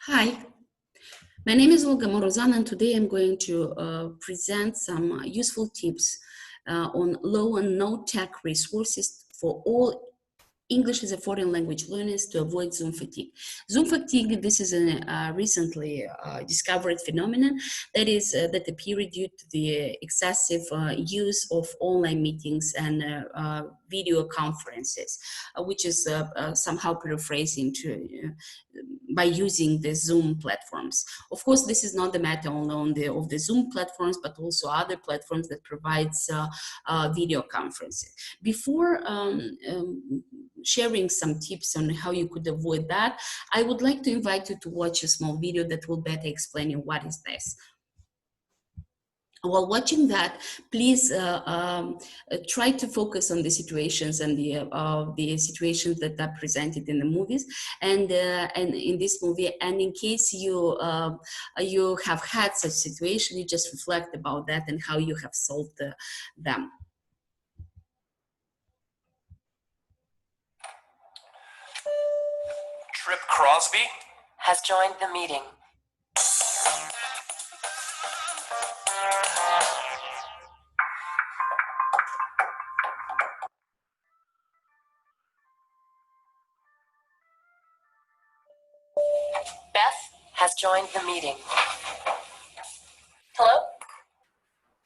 Hi, my name is Olga Morozan, and today I'm going to present some useful tips on low and no tech resources for all English as a foreign language learners to avoid Zoom fatigue. Zoom fatigue, this is a recently discovered phenomenon that appeared due to the excessive use of online meetings and video conferences, which is somehow paraphrasing by using the Zoom platforms. Of course, this is not the matter only of the Zoom platforms, but also other platforms that provides video conferences. Before sharing some tips on how you could avoid that, I would like to invite you to watch a small video that will better explain you what is this. While watching that, please try to focus on the situations and the situations that are presented in the movies and in this movie. And in case you have had such situation, you just reflect about that and how you have solved them. Trip Crosby has joined the meeting. Beth has joined the meeting. Hello?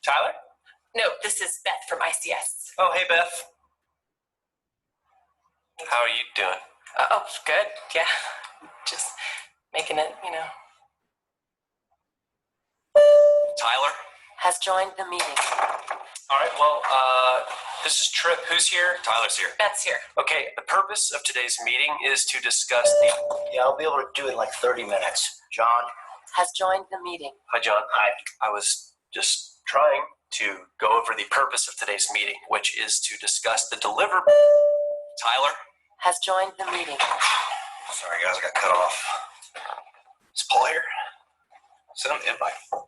Tyler? No, this is Beth from ICS. Oh, hey, Beth. How are you doing? Oh, good. Yeah. Just making it, Tyler? Has joined the meeting. All right, well, this is Trip. Who's here? Tyler's here. Beth's here. Okay, the purpose of today's meeting is to discuss the... Yeah, I'll be able to do it in like 30 minutes. John? Has joined the meeting. Hi, John. I was just trying to go over the purpose of today's meeting, which is to discuss the Tyler? Has joined the meeting. Sorry, guys, I got cut off. Is Paul here? Send him an invite. Put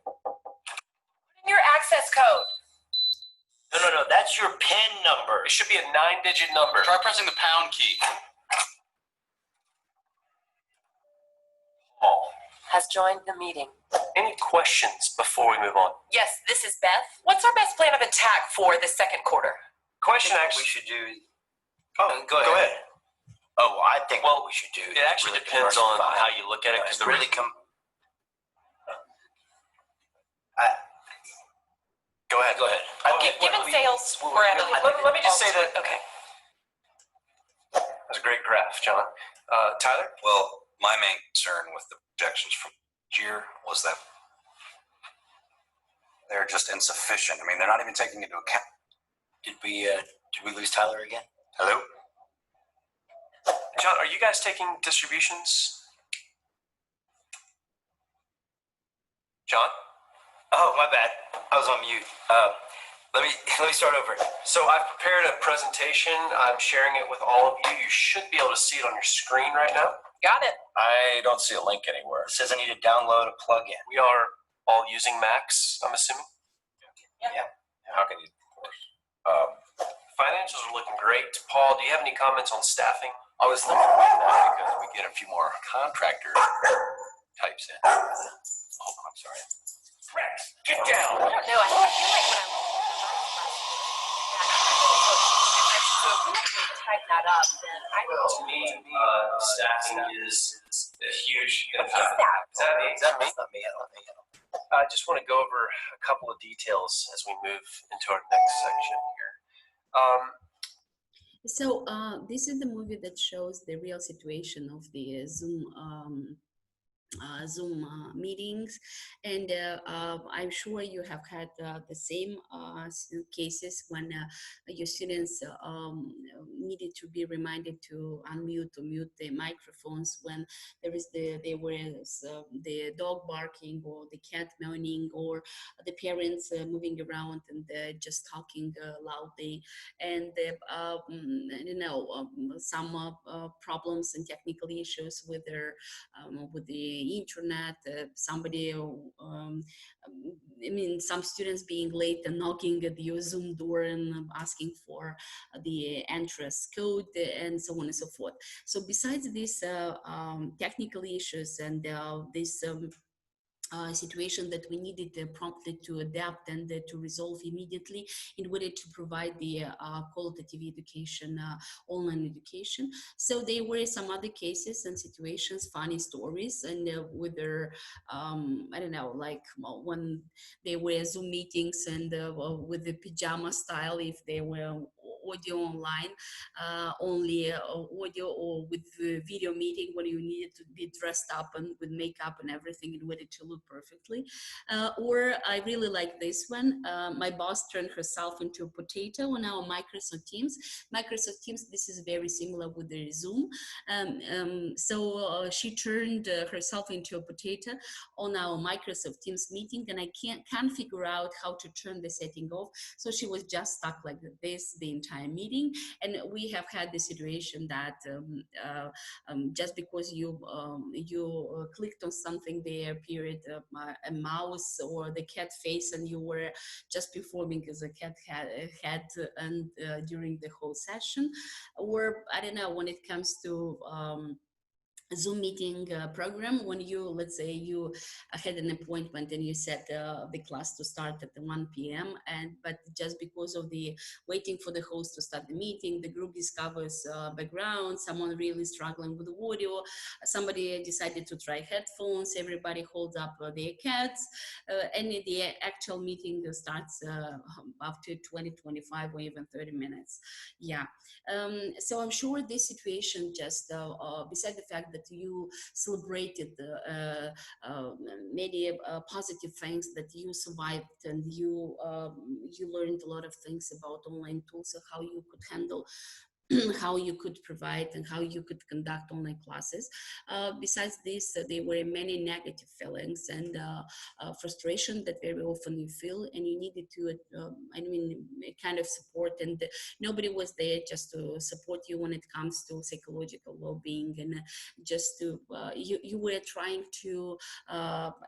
in your access code. No, that's your PIN number. It should be a 9-digit number. Try pressing the pound key. Paul. Has joined the meeting. Any questions before we move on? Yes, this is Beth. What's our best plan of attack for the second quarter? Question We actually... should do... Oh, go ahead. Oh, I think Well, what we should do... It actually really depends on diversify. how you look at it. Because Really Go ahead. Given sales, we're at 100. Let me just say that... Okay. That's a great graph, John. Tyler? Well, my main concern with the projections from year was that they're just insufficient. I mean, they're not even taking into account. Did we lose Tyler again? Hello? John, are you guys taking distributions? John? Oh, my bad. I was on mute. Let me start over. So I've prepared a presentation. I'm sharing it with all of you. You should be able to see it on your screen right now. Got it. I don't see a link anywhere. It says I need to download a plugin. We are all using Macs, I'm assuming. How can you? Financials are looking great. Paul, do you have any comments on staffing? I was thinking about that because we get a few more contractor types in. Oh, I'm sorry. Rex, get down. No, I feel like when so if we actually type that up, then I Well, to me, staffing is a huge impact. Is that me? Is that me? Not me. I don't think I just want to go over a couple of details as we move into our next section here. So this is the movie that shows the real situation of the Zoom meetings, and I'm sure you have had the same cases when your students needed to be reminded to unmute or mute their microphones when there was the dog barking or the cat moaning or the parents moving around and just talking loudly, and some problems and technical issues with the the internet, somebody, I mean, some students being late and knocking at your Zoom door and asking for the entrance code and so on and so forth. So besides these technical issues and this situation that we needed promptly to adapt and to resolve immediately in order to provide the qualitative education, online education. So there were some other cases and situations, funny stories, and whether, I don't know, like when they were Zoom meetings and with the pajama style, if they were audio online, only audio, or with video meeting when you needed to be dressed up and with makeup and everything in order to look perfectly. Or I really like this one. My boss turned herself into a potato on our Microsoft Teams. Microsoft Teams, this is very similar with the Zoom. So she turned herself into a potato on our Microsoft Teams meeting, and I can't figure out how to turn the setting off. So she was just stuck like this the entire meeting. And we have had the situation that just because you clicked on something, there appeared a mouse or the cat face, and you were just performing as a cat had and during the whole session. Or I don't know, when it comes to Zoom meeting program, when you, let's say you had an appointment and you set the class to start at 1 p.m. but just because of the waiting for the host to start the meeting, the group discovers background, someone really struggling with the audio, somebody decided to try headphones, everybody holds up their cats, and the actual meeting starts after 20, 25 or even 30 minutes. Yeah. So I'm sure this situation just, beside the fact that you celebrated many positive things, that you survived and you learned a lot of things about online tools and how you could handle how you could provide and how you could conduct online classes. Besides this, there were many negative feelings and frustration that very often you feel, and you needed to, I mean, kind of support, and nobody was there just to support you when it comes to psychological well-being, and just to, you were trying to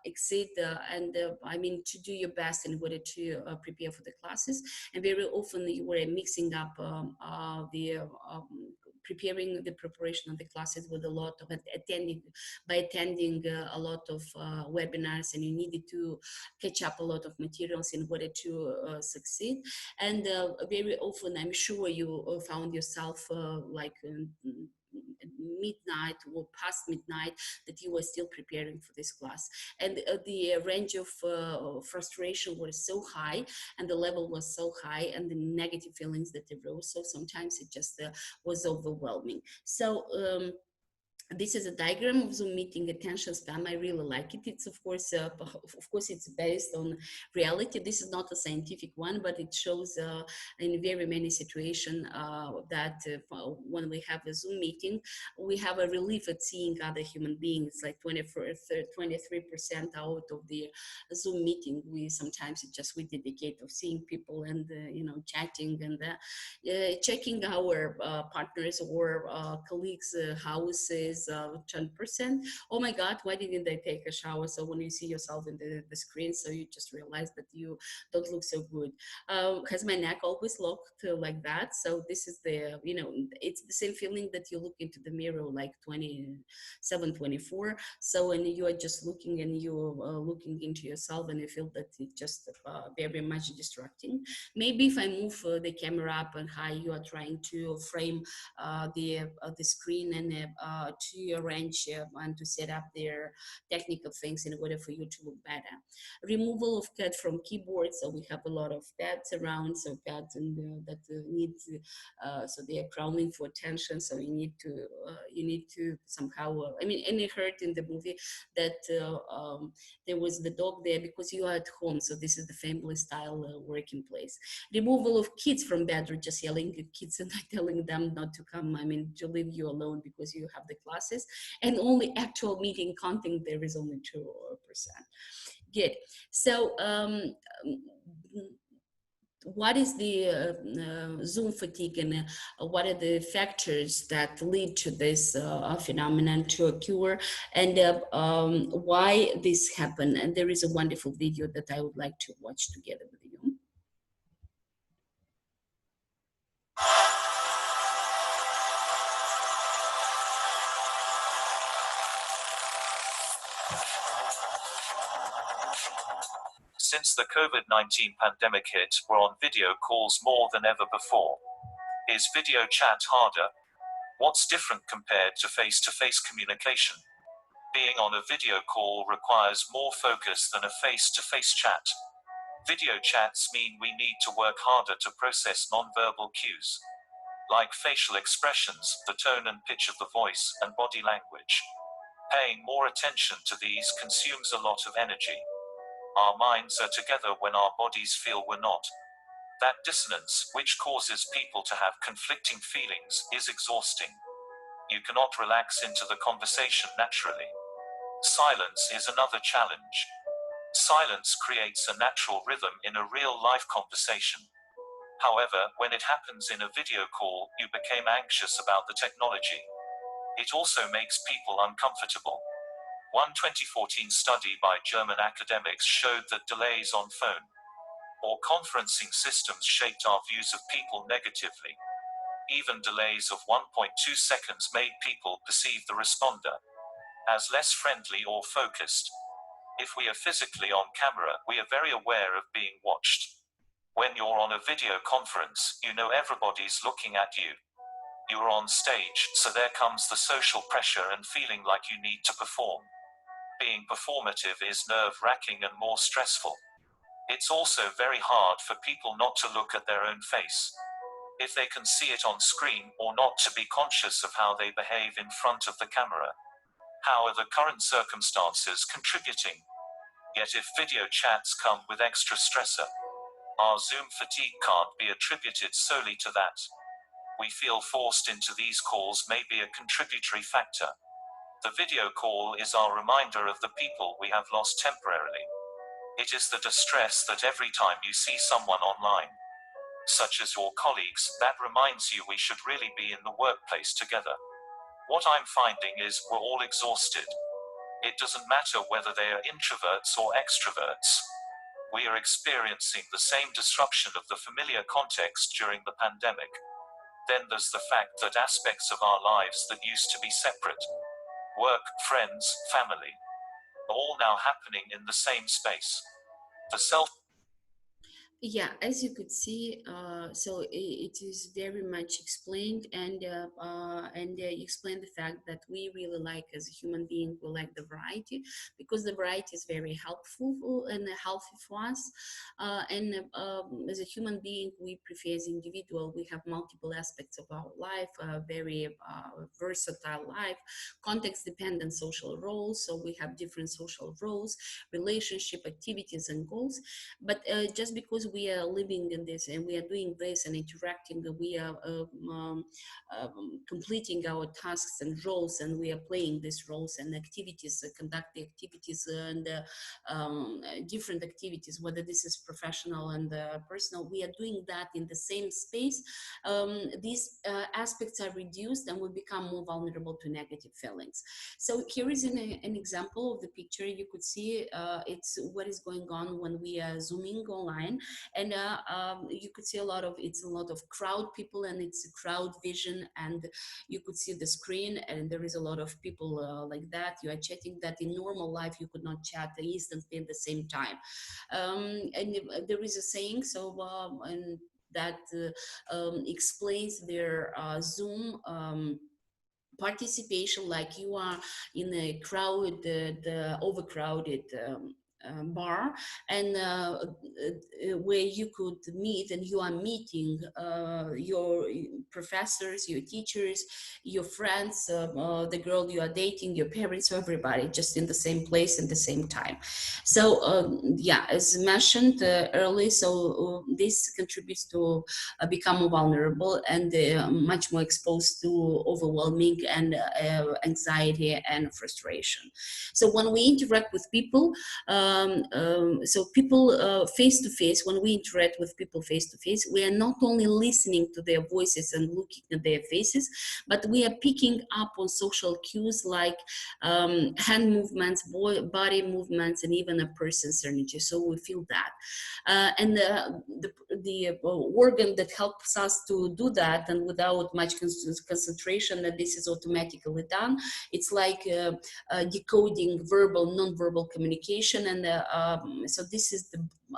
exceed and I mean, to do your best in order to prepare for the classes, and very often you were mixing up preparing the preparation of the classes with a lot of attending a lot of webinars, and you needed to catch up a lot of materials in order to succeed. And very often, I'm sure you found yourself like midnight or past midnight, that you were still preparing for this class, and the range of frustration was so high, and the level was so high, and the negative feelings that arose, so sometimes it just was overwhelming. So this is a diagram of Zoom meeting attention span. I really like it. It's of course it's based on reality. This is not a scientific one, but it shows in very many situations that when we have a Zoom meeting, we have a relief at seeing other human beings. Like 23% out of the Zoom meeting, we sometimes we dedicate of seeing people and you know, chatting and checking our partners or colleagues' houses. 10%. Oh my God, why didn't they take a shower? So when you see yourself in the screen, so you just realize that you don't look so good. Has my neck always looked like that? So this is the, you know, it's the same feeling that you look into the mirror like 27, 24. So when you are just looking and you're looking into yourself, and you feel that it's just very much distracting. Maybe if I move the camera up and high, you are trying to frame the screen and to arrange and to set up their technical things in order for you to look better. Removal of cat from keyboard. So we have a lot of cats around, so cats and that need so they are crowning for attention. So you need to somehow. I mean, and I heard in the movie that there was the dog there because you are at home. So this is the family style working place. Removal of kids from bed, or just yelling at kids and telling them not to come. I mean, to leave you alone because you have the classes, and only actual meeting content, there is only 2%. Good. So what is the Zoom fatigue, and what are the factors that lead to this phenomenon to occur, and why this happened. And there is a wonderful video that I would like to watch together with you. Since the COVID-19 pandemic hit, we're on video calls more than ever before. Is video chat harder? What's different compared to face-to-face communication? Being on a video call requires more focus than a face-to-face chat. Video chats mean we need to work harder to process non-verbal cues, like facial expressions, the tone and pitch of the voice, and body language. Paying more attention to these consumes a lot of energy. Our minds are together when our bodies feel we're not. That dissonance, which causes people to have conflicting feelings, is exhausting. You cannot relax into the conversation naturally. Silence is another challenge. Silence creates a natural rhythm in a real-life conversation. However, when it happens in a video call, you become anxious about the technology. It also makes people uncomfortable. One 2014 study by German academics showed that delays on phone or conferencing systems shaped our views of people negatively. Even delays of 1.2 seconds made people perceive the responder as less friendly or focused. If we are physically on camera, we are very aware of being watched. When you're on a video conference, you know everybody's looking at you. You're on stage, so there comes the social pressure and feeling like you need to perform. Being performative is nerve-wracking and more stressful. It's also very hard for people not to look at their own face, if they can see it on screen, or not to be conscious of how they behave in front of the camera. How are the current circumstances contributing? Yet if video chats come with extra stressor, our Zoom fatigue can't be attributed solely to that. We feel forced into these calls may be a contributory factor. The video call is our reminder of the people we have lost temporarily. It is the distress that every time you see someone online, such as your colleagues, that reminds you we should really be in the workplace together. What I'm finding is we're all exhausted. It doesn't matter whether they are introverts or extroverts. We are experiencing the same disruption of the familiar context during the pandemic. Then there's the fact that aspects of our lives that used to be separate, work, friends, family, are all now happening in the same space. The self. Yeah, as you could see, so it is very much explained, and explain the fact that we really like, as a human being, we like the variety, because the variety is very helpful and healthy for us. As a human being, we prefer, as individual, we have multiple aspects of our life, very versatile life, context-dependent social roles. So we have different social roles, relationship, activities, and goals. But just because we are living in this and we are doing this and interacting, we are completing our tasks and roles, and we are playing these roles and activities, conducting activities and different activities, whether this is professional and personal, we are doing that in the same space. These aspects are reduced and we become more vulnerable to negative feelings. So here is an example of the picture. You could see it's what is going on when we are Zooming online, and you could see a lot of crowd people, and it's a crowd vision, and you could see the screen, and there is a lot of people like that. You are chatting that in normal life you could not chat instantly at the same time. And there is a saying, so and that explains their Zoom participation, like you are in a crowd, the overcrowded bar, and where you could meet, and you are meeting your professors, your teachers, your friends, the girl you are dating, your parents, everybody, just in the same place at the same time. So yeah, as mentioned earlier, so this contributes to become more vulnerable and much more exposed to overwhelming and anxiety and frustration. So when we interact with people, So people face to face, when we interact with people face to face, we are not only listening to their voices and looking at their faces, but we are picking up on social cues like hand movements, body movements, and even a person's energy. So we feel that. And the organ that helps us to do that, and without much concentration, that this is automatically done, it's like decoding verbal, non-verbal communication. And so this is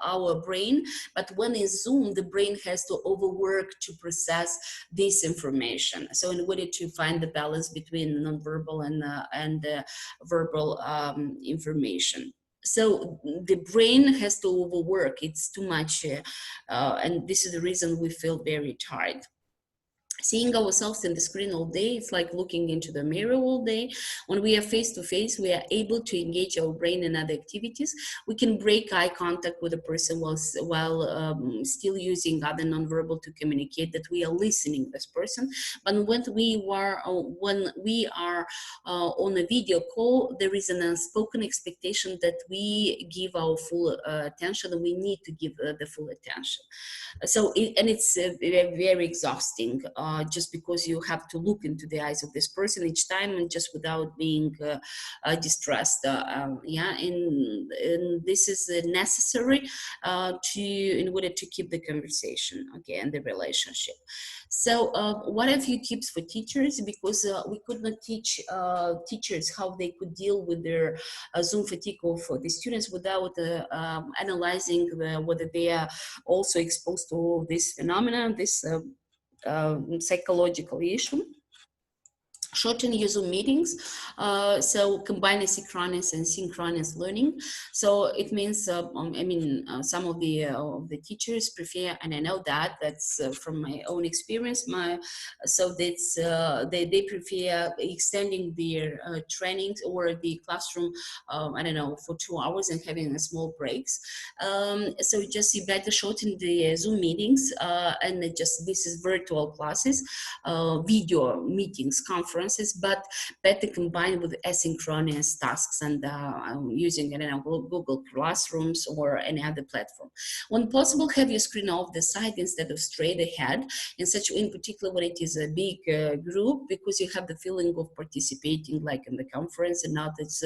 our brain. But when it's Zoom, the brain has to overwork to process this information. So in order to find the balance between non-verbal and verbal information. So the brain has to overwork. It's too much, and this is the reason we feel very tired. Seeing ourselves in the screen all day, it's like looking into the mirror all day. When we are face to face, we are able to engage our brain in other activities. We can break eye contact with a person while still using other nonverbal to communicate that we are listening to this person. But when we are on a video call, there is an unspoken expectation that we give our full attention, and we need to give the full attention. So it's very exhausting, just because you have to look into the eyes of this person each time, and just without being distressed. Yeah, and this is necessary in order to keep the conversation, okay, and the relationship. So what are a few tips for teachers? Because we could not teach teachers how they could deal with their Zoom fatigue of the students without analyzing whether they are also exposed to this phenomenon, this psychological issue. Shorten your Zoom meetings, so combine asynchronous and synchronous learning. So it means, some of the teachers prefer, and I know that's from my own experience. So that's they prefer extending their trainings or the classroom, for 2 hours and having a small breaks. So just you better shorten the Zoom meetings, and this is virtual classes, video meetings, conferences, but better combined with asynchronous tasks and using Google Classrooms or any other platform. When possible, have your screen off the side instead of straight ahead, in particular when it is a big group, because you have the feeling of participating like in the conference, and not it's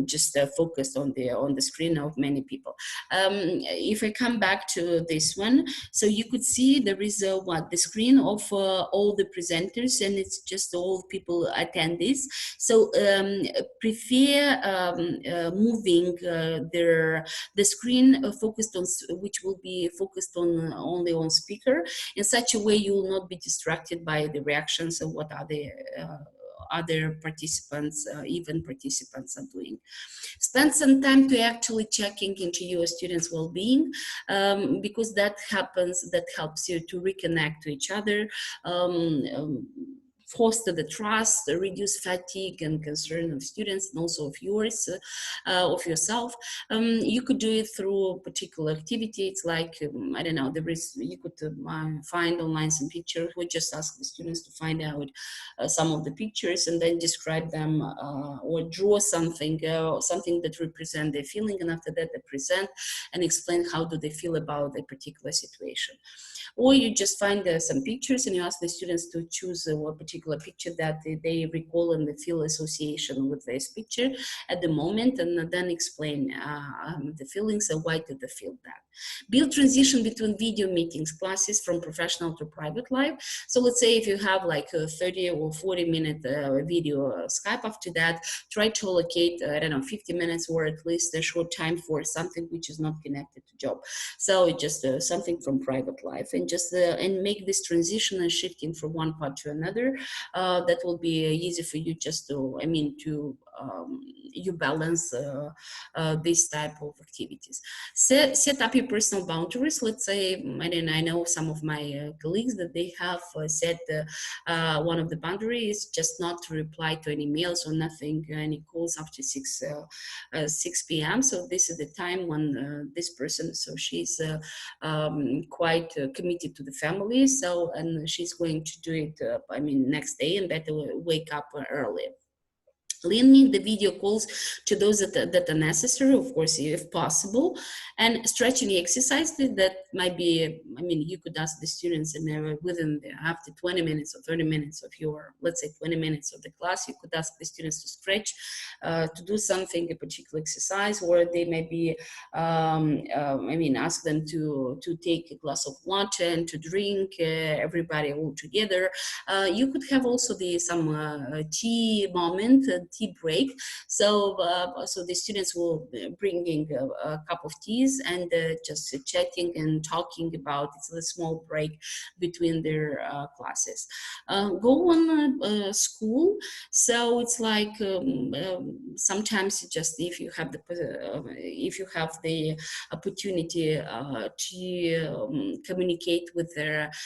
just focused on the screen of many people. If I come back to this one, so you could see there is the screen of all the presenters, and it's just all people attendees. So prefer moving the screen focused on, which will be focused on only on speaker. In such a way, you will not be distracted by the reactions of what other participants, even participants, are doing. Spend some time to actually checking into your students' well-being, because that helps you to reconnect to each other, foster the trust, reduce fatigue and concern of students, and also of yours, of yourself. You could do it through particular activity. It's like, you could find online some pictures. We just ask the students to find out some of the pictures and then describe them, or draw something that represent their feeling, and after that they present and explain how do they feel about a particular situation. Or you just find some pictures and you ask the students to choose a particular picture that they recall and they feel association with this picture at the moment, and then explain the feelings and why did they feel that. Build transition between video meetings, classes from professional to private life. So let's say if you have like a 30 or 40 minute video Skype, after that, try to allocate, 50 minutes or at least a short time for something which is not connected to job. So just something from private life, and just and make this transition and shifting from one part to another. That will be easy for you just to, you balance this type of activities. Set up your personal boundaries. Let's say, I know some of my colleagues that they have set one of the boundaries just not to reply to any mails or nothing, any calls after 6 p.m. So this is the time when this person, so she's quite committed to the family. So, and she's going to do it, next day, and better wake up early. Limit the video calls to those that are necessary, of course, if possible, and stretching exercises that might be, I mean, you could ask the students, and within after 20 minutes or 30 minutes of your, let's say 20 minutes of the class, you could ask the students to stretch, to do something, a particular exercise, or they may be, I mean, ask them to take a glass of water and to drink, everybody all together. You could have also some tea moment, tea break. So the students will bringing a cup of teas and just chatting and talking about, it's a small break between their classes. Go on school. So it's like sometimes just if you have the opportunity to communicate with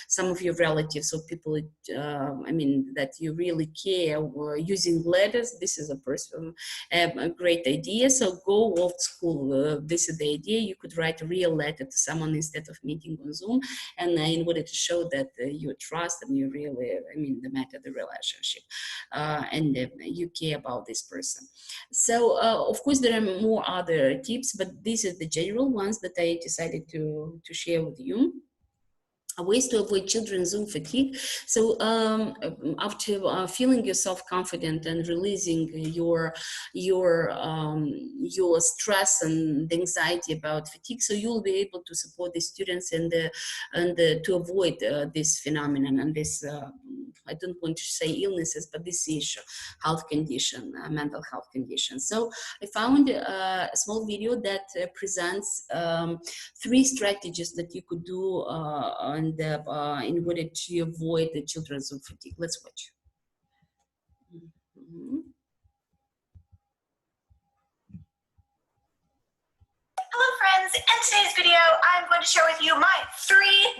some of your relatives or people, I mean, that you really care, or using letters, this is a great idea. So go old school. This is the idea. You could write a real letter to someone instead of meeting on Zoom, and in order to show that you trust and you really, I mean, the matter, the relationship, and you care about this person. So of course there are more other tips, but these are the general ones that I decided to share with you. Ways to avoid children's Zoom fatigue. So after feeling yourself confident and releasing your stress and anxiety about fatigue, so you'll be able to support the students and to avoid this phenomenon and this, I don't want to say illnesses, but this issue, health condition, mental health condition. So I found a small video that presents 3 strategies that you could do in order to avoid the children's Zoom fatigue. Let's watch. Hello friends, in today's video I'm going to share with you my 3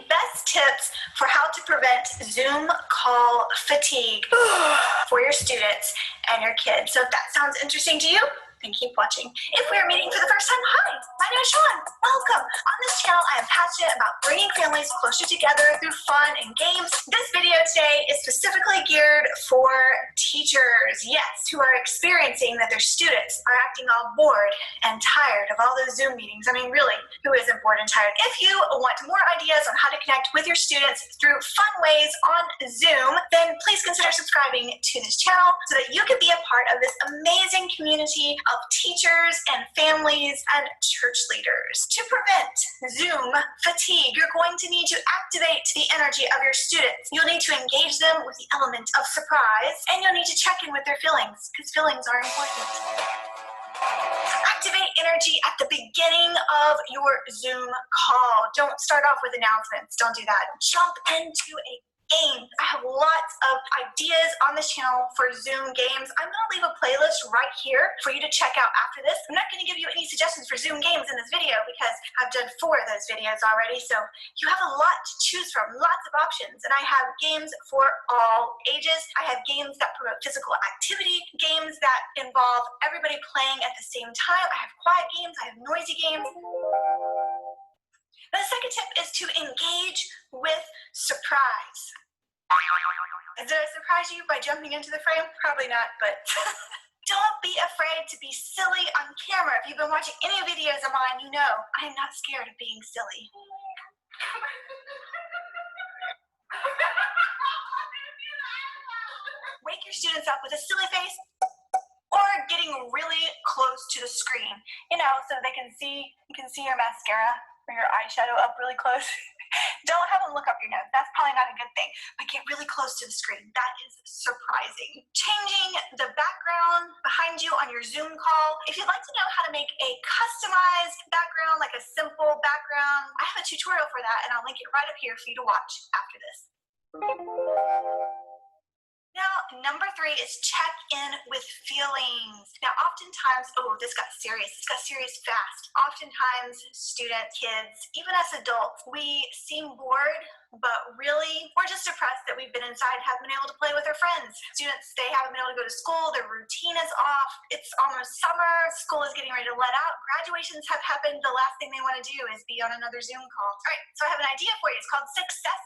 best tips for how to prevent Zoom call fatigue for your students and your kids. So if that sounds interesting to you, then keep watching. If we are meeting for the first time, hi, my name is Shawn. Welcome. On this channel, I am passionate about bringing families closer together through fun and games. This video today is specifically geared for teachers, yes, who are experiencing that their students are acting all bored and tired of all those Zoom meetings. I mean, really, who isn't bored and tired? If you want more ideas on how to connect with your students through fun ways on Zoom, then please consider subscribing to this channel so that you can be a part of this amazing community of teachers and families and church leaders. To prevent Zoom fatigue, you're going to need to activate the energy of your students. You'll need to engage them with the element of surprise, and you'll need to check in with their feelings, because feelings are important. Activate energy at the beginning of your Zoom call. Don't start off with announcements. Don't do that. Jump into a game. I have lots of ideas on this channel for Zoom games. I'm going to leave a playlist right here for you to check out after this. I'm not going to give you any suggestions for Zoom games in this video because I've done 4 of those videos already. So you have a lot to choose from, lots of options. And I have games for all ages. I have games that promote physical activity, games that involve everybody playing at the same time. I have quiet games. I have noisy games. The second tip is to engage with surprise. Did I surprise you by jumping into the frame? Probably not, but don't be afraid to be silly on camera. If you've been watching any videos of mine, you know I am not scared of being silly. Wake your students up with a silly face or getting really close to the screen, you know, so they can see, you can see your mascara or your eyeshadow up really close. Don't have them look up your nose. That's probably not a good thing. But get really close to the screen. That is surprising. Changing the background behind you on your Zoom call. If you'd like to know how to make a customized background, like a simple background, I have a tutorial for that, and I'll link it right up here for you to watch after this. Now, number 3 is check in with feelings. Now, oftentimes, oh, this got serious. This got serious fast. Oftentimes, students, kids, even us adults, we seem bored but really, we're just depressed that we've been inside, haven't been able to play with our friends. Students, they haven't been able to go to school, their routine is off, it's almost summer, school is getting ready to let out, graduations have happened, the last thing they want to do is be on another Zoom call. All right, so I have an idea for you. It's called Success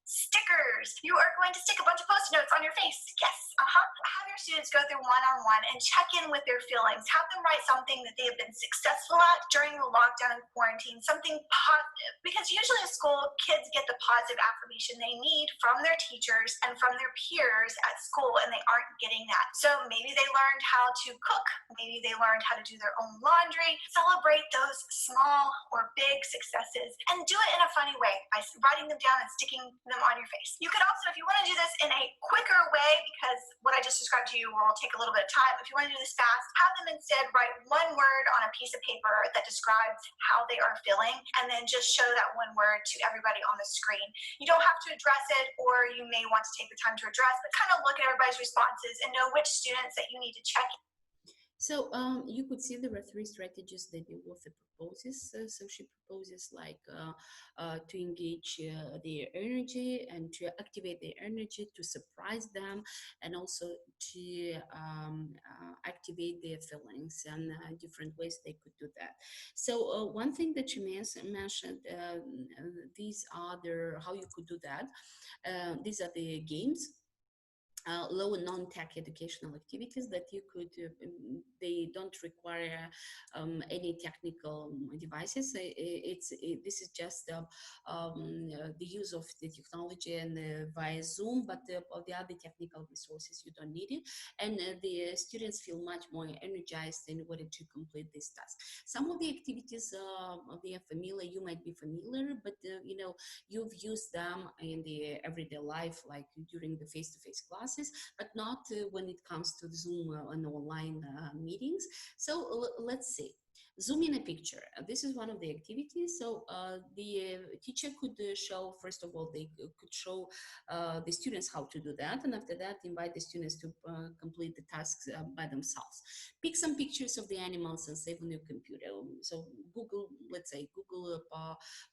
Stickers. You are going to stick a bunch of Post-it notes on your face. Yes, Have your students go through one-on-one and check in with their feelings. Have them write something that they have been successful at during the lockdown and quarantine, something positive. Because usually in school, kids get the positive affirmation they need from their teachers and from their peers at school, and they aren't getting that. So maybe they learned how to cook. Maybe they learned how to do their own laundry. Celebrate those small or big successes and do it in a funny way by writing them down and sticking them on your face. You could also, if you want to do this in a quicker way, because what I just described to you will take a little bit of time, if you want to do this fast, have them instead write one word on a piece of paper that describes how they are feeling, and then just show that one word to everybody on the screen. You don't have to address it, or you may want to take the time to address, but kind of look at everybody's responses and know which students that you need to check. So you could see there are three strategies that the author proposes. So she proposes like to engage their energy and to activate their energy, to surprise them, and also to activate their feelings, and different ways they could do that. So one thing that she mentioned, these are how you could do that. These are the games. Low and non-tech educational activities that you could, they don't require any technical devices. This is just the use of the technology and via Zoom, but all the other technical resources you don't need it, and the students feel much more energized in order to complete this task. Some of the activities they are familiar, you might be familiar, but you know, you've used them in the everyday life, like during the face-to-face classes, but not when it comes to Zoom and online meetings. So let's see. Zoom in a picture. This is one of the activities. So the teacher could show, first of all, they could show the students how to do that, and after that invite the students to complete the tasks by themselves. Pick some pictures of the animals and save on your computer. So Google, let's say Google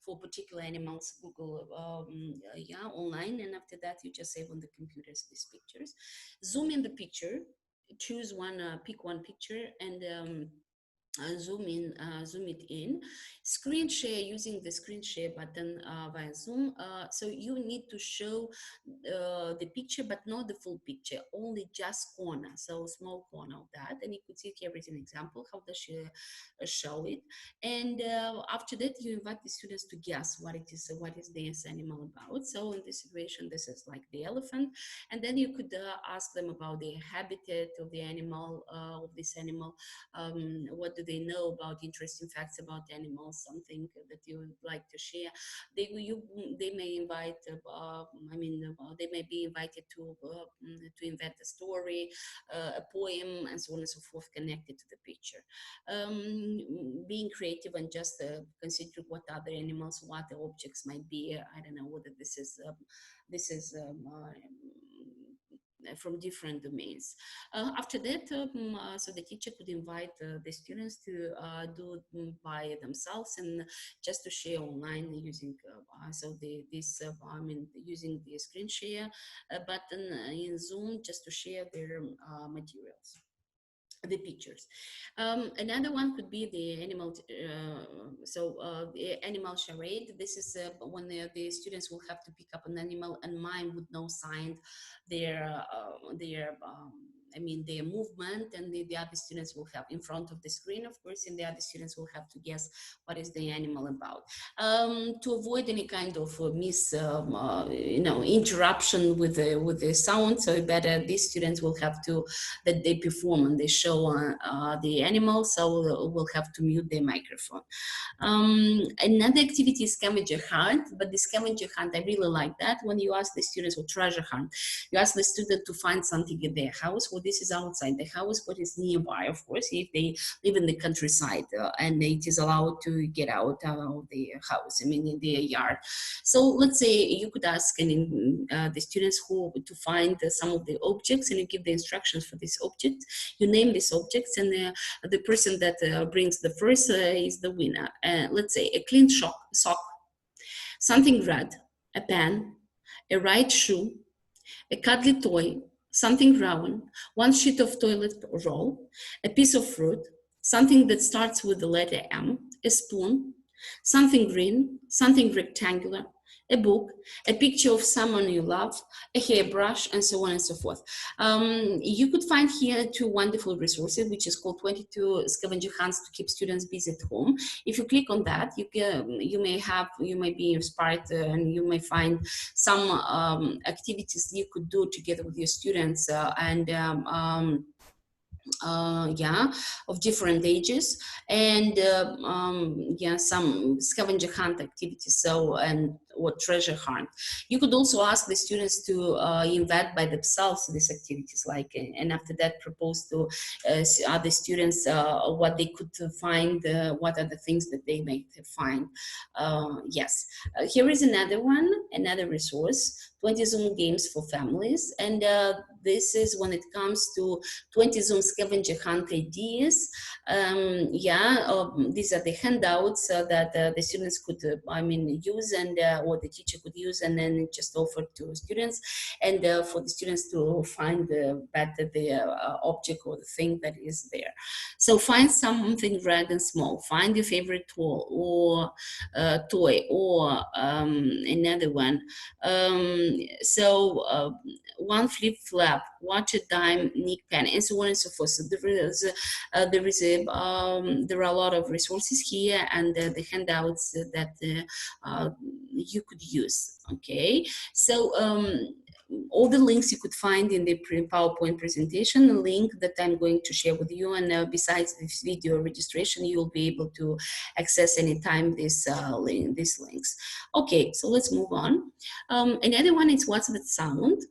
for particular animals, Google online, and after that you just save on the computers these pictures. Zoom in the picture, choose one, pick one picture, and zoom it in. Screen share using the screen share button via Zoom. So you need to show the picture, but not the full picture, only just corner, so small corner of that. And you could see here is an example how does she show it. And after that, you invite the students to guess what is this animal about. So in this situation, this is like the elephant, and then you could ask them about the habitat of the animal, of this animal. What do they know about interesting facts about animals, something that you would like to share. They may invite, they may be invited to invent a story, a poem, and so on and so forth connected to the picture. Being creative and just consider what other animals, what the objects might be. I don't know whether this is from different domains. After that, so the teacher could invite the students to do by themselves and just to share online using using the screen share button in Zoom, just to share their materials, the pictures. Another one could be the animal, the animal charade. This is when the students will have to pick up an animal and mime with no sign their movement, and the other students will have in front of the screen, of course, and the other students will have to guess what is the animal about. To avoid any kind of interruption with the sound, so better these students will have to, that they perform and they show the animal, so we'll have to mute their microphone. Another activity is scavenger hunt, but the scavenger hunt, I really like that, when you ask the students, or treasure hunt, you ask the student to find something in their house. Well, this is outside the house, what is nearby, of course, if they live in the countryside and it is allowed to get out of the house, in their yard. So let's say you could ask the students to find some of the objects, and you give the instructions for this object. You name these objects, and the person that brings the first is the winner. Let's say a clean sock, something red, a pen, a right shoe, a cuddly toy, something round, one sheet of toilet roll, a piece of fruit, something that starts with the letter M, a spoon, something green, something rectangular, a book, a picture of someone you love, a hairbrush, and so on and so forth. You could find here two wonderful resources, which is called 22 Scavenger Hunts to keep students busy at home. If you click on that, you may be inspired and you may find some activities you could do together with your students of different ages, and some scavenger hunt activities, or treasure hunt. You could also ask the students to invent by themselves these activities, and after that propose to other students what they could find, what are the things that they might find. Here is another resource, 20 Zoom games for families, and this is when it comes to 20 Zoom scavenger hunt ideas. These are the handouts that the students could use, and or the teacher could use, and then just offer to students, and for the students to find better the object or the thing that is there. So find something red and small. Find your favorite tool or toy, or another one. One flip flap, watch a dime, nick pen, and so on and so forth. So there are a lot of resources here, and the handouts that you could use. Okay, so all the links you could find in the PowerPoint presentation, a link that I'm going to share with you, and besides this video registration, you'll be able to access anytime these links. Okay, so let's move on. Another one is what's the sound.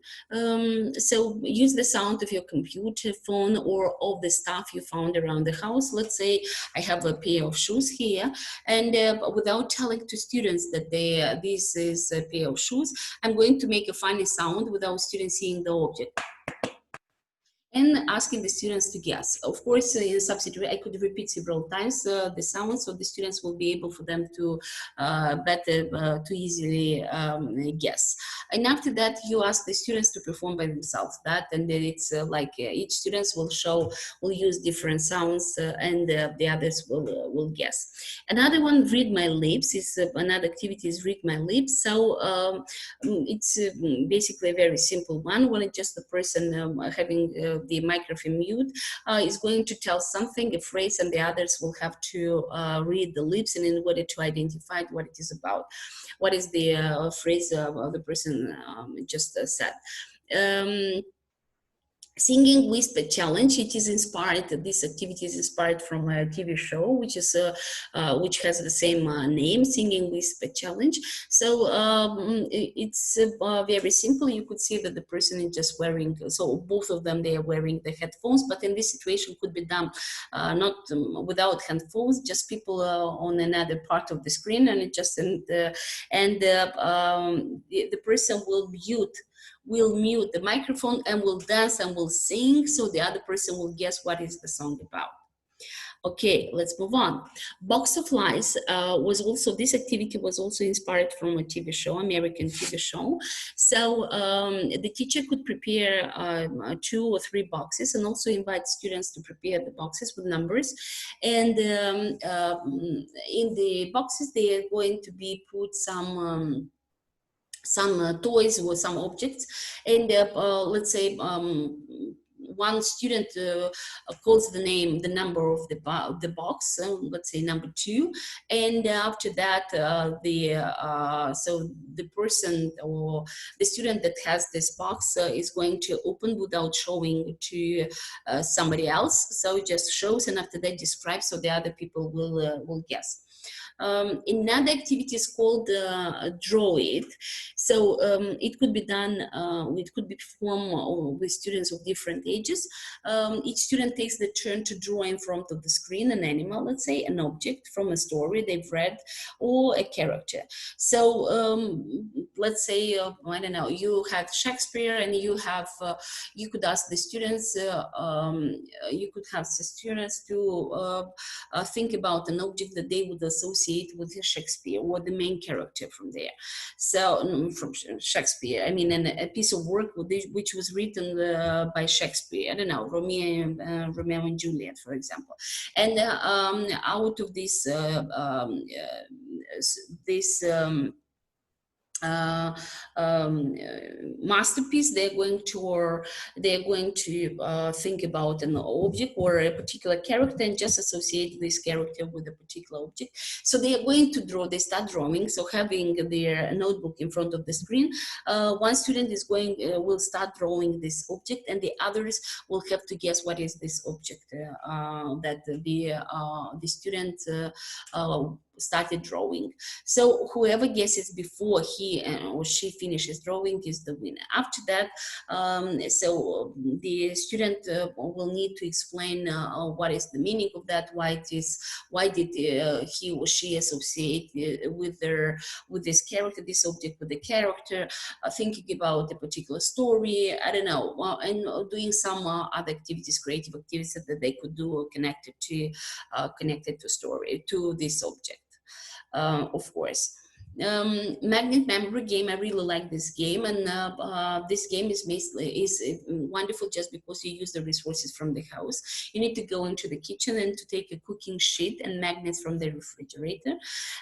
So use the sound of your computer, phone, or of the stuff you found around the house. Let's say I have a pair of shoes here, and without telling to students that this is a pair of shoes, I'm going to make a funny sound without students seeing the object, and asking the students to guess. Of course, in substitute, I could repeat several times the sound, so the students will be able for them to to easily guess. And after that, you ask the students to perform by themselves that, and then it's each student will use different sounds, and the others will guess. Another one, read my lips, is another activity is read my lips. So it's basically a very simple one, when it's just the person having the microphone mute is going to tell something, a phrase, and the others will have to read the lips, and in order to identify what it is about, what is the phrase of the person just said. Singing Whisper Challenge. It is inspired. This activity is inspired from a TV show, which which has the same name, Singing Whisper Challenge. So it's very simple. You could see that the person is just wearing. So both of them, they are wearing the headphones. But in this situation, could be done not without headphones, just people on another part of the screen, and the person will mute the microphone and will dance and will sing, so the other person will guess what is the song about. Okay, let's move on. Box of Lies this activity was also inspired from a TV show, American TV show. So the teacher could prepare 2 or 3 boxes, and also invite students to prepare the boxes with numbers. And in the boxes, they are going to be put some toys or some objects, and let's say one student calls the number of the box, let's say number 2, and after that so the person or the student that has this box is going to open without showing to somebody else, so it just shows, and after that describes, so the other people will guess. Another activity is called Draw It. So it could be done, it could be performed with students of different ages. Each student takes the turn to draw in front of the screen an animal, let's say, an object from a story they've read, or a character. So let's say, I don't know, you had Shakespeare, and you could ask the students, you could have the students to think about an object that they would associate with Shakespeare, or the main character from there. So from Shakespeare, I mean, a piece of work which was written by Shakespeare. I don't know, Romeo and Juliet, for example. And out of this masterpiece, they're going to think about an object or a particular character and just associate this character with a particular object. So they are going to draw, they start drawing. So having their notebook in front of the screen, one student is will start drawing this object, and the others will have to guess what is this object that the student started drawing. So whoever guesses before he or she finishes drawing is the winner. After that, so the student will need to explain what is the meaning of that, why did he or she associate with this character, this object with the character, thinking about a particular story, I don't know, and doing some other activities, creative activities that they could do connected to story, to this object. Of course. Magnet memory game, I really like this game, and this game is wonderful just because you use the resources from the house. You need to go into the kitchen and to take a cooking sheet and magnets from the refrigerator.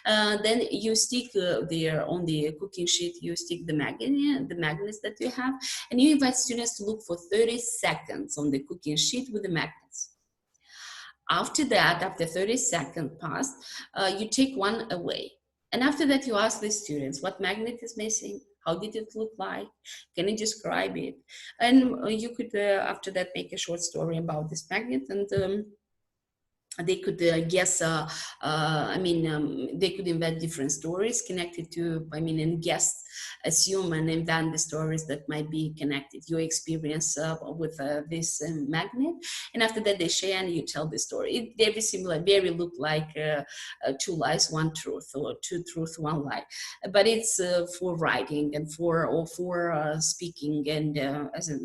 Then you stick there on the cooking sheet, you stick the magnets that you have, and you invite students to look for 30 seconds on the cooking sheet with the magnets. After that, after 30 seconds passed, you take one away. And after that, you ask the students what magnet is missing, how did it look like, can you describe it? And you could, after that, make a short story about this magnet, and they could guess, they could invent different stories connected to, and guess, assume and invent the stories that might be connected, your experience with this magnet. And after that, they share and you tell the story. It very similar, very look like two lies, one truth, or two truths, one lie. But it's for writing and for speaking, and as a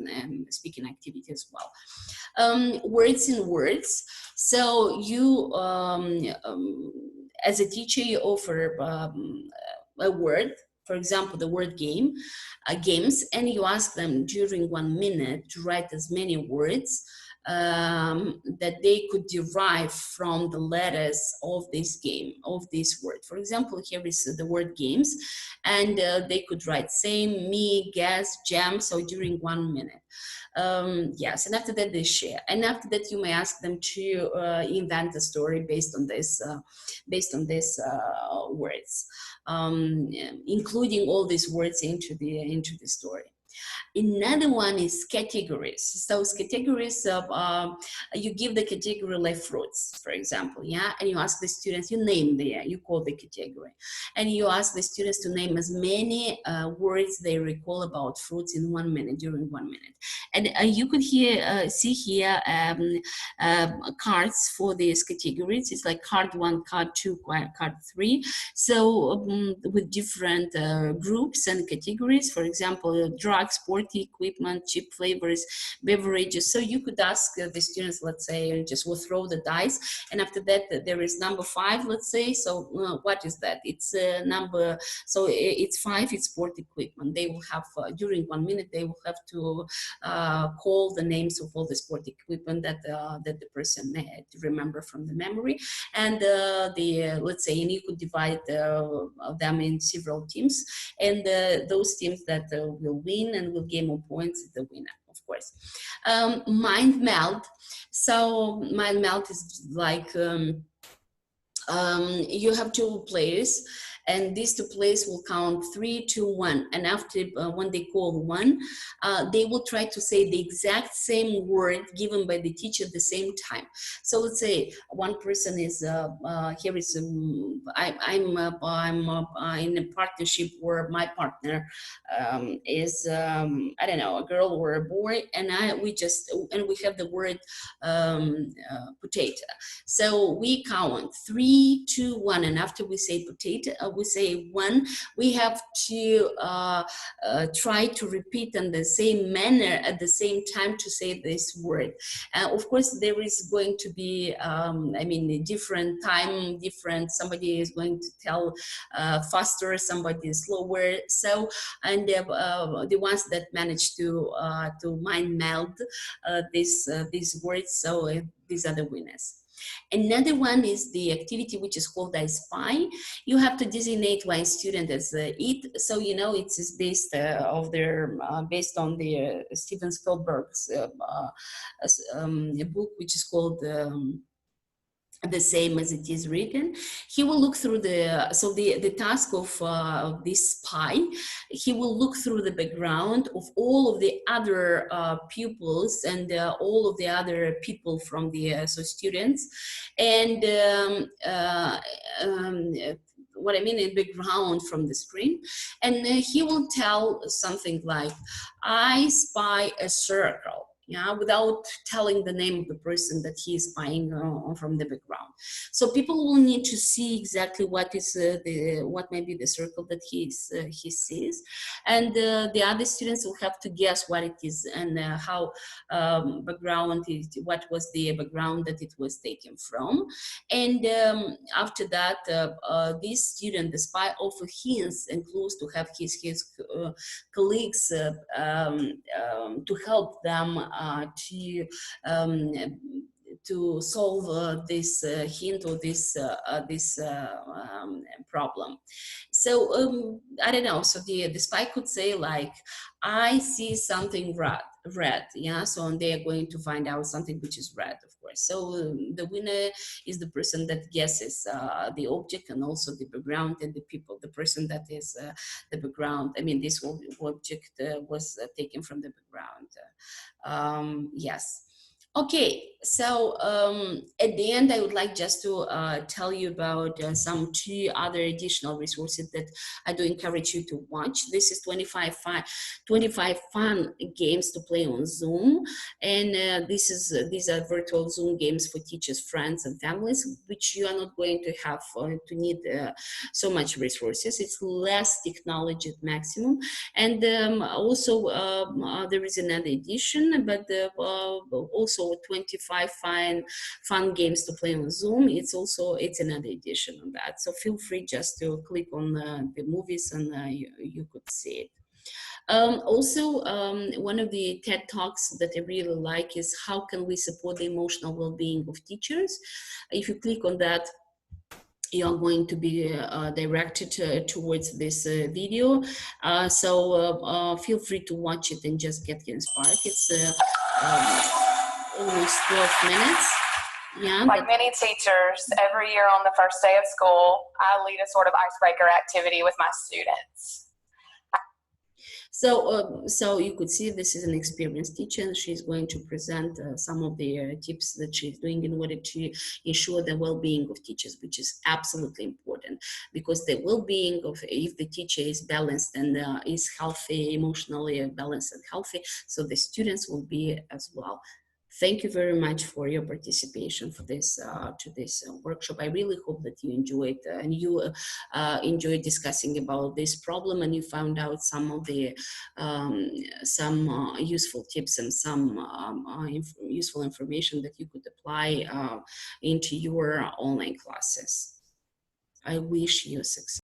speaking activity as well. Words in words. So you, as a teacher, you offer a word, for example, the word game, games, and you ask them during 1 minute to write as many words that they could derive from the letters of this game, of this word. For example, here is the word games, and they could write same, me, guess, jam, so during 1 minute. Yes, and after that they share, and after that you may ask them to invent a story based on this words, including all these words into the story. Another one is categories. So categories of, you give the category like fruits, for example, yeah, and you ask the students, you name there, you call the category, and you ask the students to name as many words they recall about fruits in 1 minute, during 1 minute. And you could see here cards for these categories. It's like card 1, card 2, card 3. So with different groups and categories, for example, drugs, sporty equipment, cheap flavors, beverages. So you could ask the students, let's say, just will throw the dice, and after that there is number 5, let's say. So what is that? It's number, so it's 5, it's sport equipment. They will have during 1 minute they will have to call the names of all the sport equipment that the person had to remember from the memory, and let's say, and you could divide them in several teams, and those teams that will win and will gain more points is the winner, of course. Mind meld. So mind meld is like you have 2 players, and these 2 players will count 3, 2, 1, and after when they call 1, they will try to say the exact same word given by the teacher at the same time. So let's say one person is here is I'm in a partnership where my partner is I don't know, a girl or a boy, and we have the word potato. So we count 3, 2, 1, and after we say potato, we say 1. We have to try to repeat in the same manner at the same time to say this word. Of course, there is going to be, different time, somebody is going to tell faster, somebody slower. So, and the ones that manage to mind meld these words, so these are the winners. Another one is the activity which is called I Spy. You have to designate one student as it. So you know it is based based on the Steven Spielberg's book, which is called the same as it is written. He will look through the task of this spy. He will look through the background of all of the other pupils and all of the other people from the students, and what I mean in background from the screen, and he will tell something like, I spy a circle. Yeah, without telling the name of the person that he is spying from the background. So people will need to see exactly what is what may be the circle that he sees, and the other students will have to guess what it is and how background is, what was the background that it was taken from, and after that, this student, the spy, also hints and clues to have his colleagues to help them to solve this hint or this problem. So I don't know. So the spy could say like, I see something red. Yeah. So and they are going to find out something which is red, of course. So the winner is the person that guesses the object and also the background and the people. The person that is the background. I mean, this object was taken from the background. Yes. Okay, so at the end, I would like just to tell you about some 2 other additional resources that I do encourage you to watch. This is 25 fun games to play on Zoom, and these are virtual Zoom games for teachers, friends, and families, which you are not going to have to need so much resources. It's less technology at maximum, and also there is another edition, but also 25 fun games to play on Zoom. It's another edition on that. So feel free just to click on the movies and you could see it. Also, one of the TED Talks that I really like is how can we support the emotional well-being of teachers? If you click on that, you are going to be directed towards this video. So feel free to watch it and just get inspired. It's almost 12 minutes. Yeah, like many teachers, every year on the first day of school, I lead a sort of icebreaker activity with my students. So you could see this is an experienced teacher, and she's going to present some of the tips that she's doing in order to ensure the well-being of teachers, which is absolutely important, because the well-being of, if the teacher is balanced and is healthy, emotionally balanced and healthy, so the students will be as well. Thank you very much for your participation for this workshop. I really hope that you enjoyed and you enjoyed discussing about this problem, and you found out some of the useful tips and some useful information that you could apply into your online classes. I wish you success.